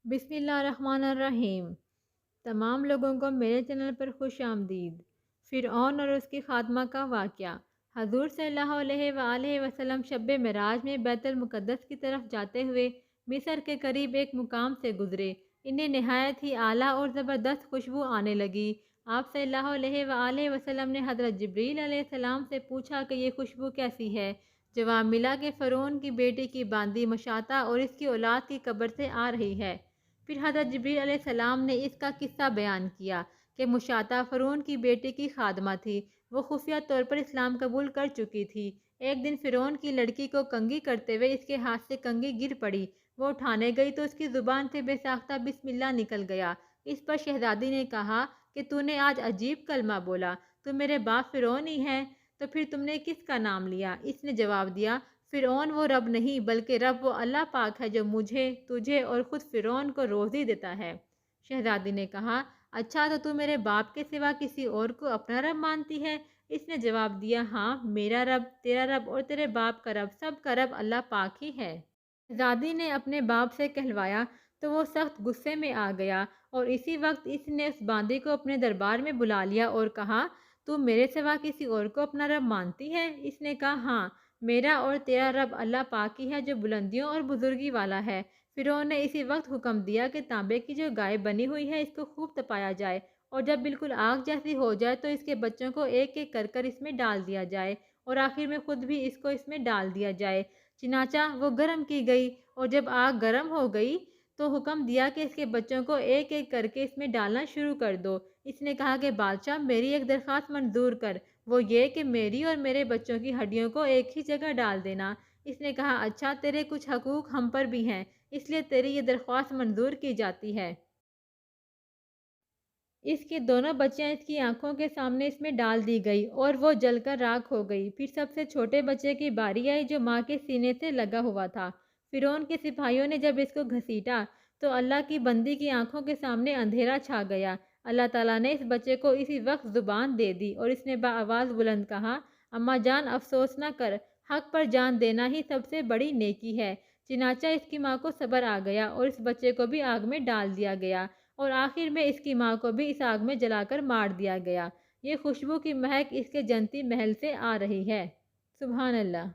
بسم اللہ الرحمن الرحیم۔ تمام لوگوں کو میرے چینل پر خوش آمدید۔ فرعون اور اس کی خاتمہ کا واقعہ۔ حضور صلی اللہ علیہ وآلہ وسلم شب معراج میں بیت المقدس کی طرف جاتے ہوئے مصر کے قریب ایک مقام سے گزرے۔ انہیں نہایت ہی اعلیٰ اور زبردست خوشبو آنے لگی۔ آپ صلی اللہ علیہ وآلہ وسلم نے حضرت جبریل علیہ السلام سے پوچھا کہ یہ خوشبو کیسی ہے؟ جواب ملا کہ فرعون کی بیٹی کی باندی مشاطہ اور اس کی اولاد کی قبر سے آ رہی ہے۔ پھر حضرت جبریل علیہ السلام نے اس کا قصہ بیان کیا کہ مشاطہ فرعون کی بیٹی کی خادمہ تھی۔ وہ خفیہ طور پر اسلام قبول کر چکی تھی۔ ایک دن فرعون کی لڑکی کو کنگھی کرتے ہوئے اس کے ہاتھ سے کنگھی گر پڑی۔ وہ اٹھانے گئی تو اس کی زبان سے بے ساختہ بسم اللہ نکل گیا۔ اس پر شہزادی نے کہا کہ تو نے آج عجیب کلمہ بولا، تو میرے باپ فرعون ہی ہیں، تو پھر تم نے کس کا نام لیا؟ اس نے جواب دیا، فرعون وہ رب نہیں بلکہ رب وہ اللہ پاک ہے جو مجھے، تجھے اور خود فرعون کو روزی دیتا ہے۔ شہزادی نے کہا، اچھا تو میرے باپ کے سوا کسی اور کو اپنا رب مانتی ہے؟ اس نے جواب دیا، ہاں، میرا رب، تیرا رب اور تیرے باپ کا رب، سب کا رب اللہ پاک ہی ہے۔ شہزادی نے اپنے باپ سے کہلوایا تو وہ سخت غصے میں آ گیا، اور اسی وقت اس نے اس باندی کو اپنے دربار میں بلا لیا اور کہا، تو میرے سوا کسی اور کو اپنا رب مانتی ہے؟ اس نے کہا، ہاں، میرا اور تیرا رب اللہ پاک ہی ہے جو بلندیوں اور بزرگی والا ہے۔ فرعون نے اسی وقت حکم دیا کہ تانبے کی جو گائے بنی ہوئی ہے اس کو خوب تپایا جائے، اور جب بالکل آگ جیسی ہو جائے تو اس کے بچوں کو ایک ایک کر کر اس میں ڈال دیا جائے، اور آخر میں خود بھی اس کو اس میں ڈال دیا جائے۔ چنانچہ وہ گرم کی گئی، اور جب آگ گرم ہو گئی تو حکم دیا کہ اس کے بچوں کو ایک ایک کر کے اس میں ڈالنا شروع کر دو۔ اس نے کہا کہ بادشاہ، میری ایک درخواست منظور کر، وہ یہ کہ میری اور میرے بچوں کی ہڈیوں کو ایک ہی جگہ ڈال دینا۔ اس نے کہا، اچھا، تیرے کچھ حقوق ہم پر بھی ہیں، اس لیے تیری یہ درخواست منظور کی جاتی ہے۔ اس کی دونوں بچیاں اس کی آنکھوں کے سامنے اس میں ڈال دی گئی، اور وہ جل کر راکھ ہو گئی۔ پھر سب سے چھوٹے بچے کی باری آئی جو ماں کے سینے سے لگا ہوا تھا۔ فرعون کے سپاہیوں نے جب اس کو گھسیٹا تو اللہ کی بندی کی آنکھوں کے سامنے اندھیرا چھا گیا۔ اللہ تعالیٰ نے اس بچے کو اسی وقت زبان دے دی، اور اس نے بآواز بلند کہا، اماں جان، افسوس نہ کر، حق پر جان دینا ہی سب سے بڑی نیکی ہے۔ چنانچہ اس کی ماں کو صبر آ گیا، اور اس بچے کو بھی آگ میں ڈال دیا گیا، اور آخر میں اس کی ماں کو بھی اس آگ میں جلا کر مار دیا گیا۔ یہ خوشبو کی مہک اس کے جنتی محل سے آ رہی ہے۔ سبحان اللہ۔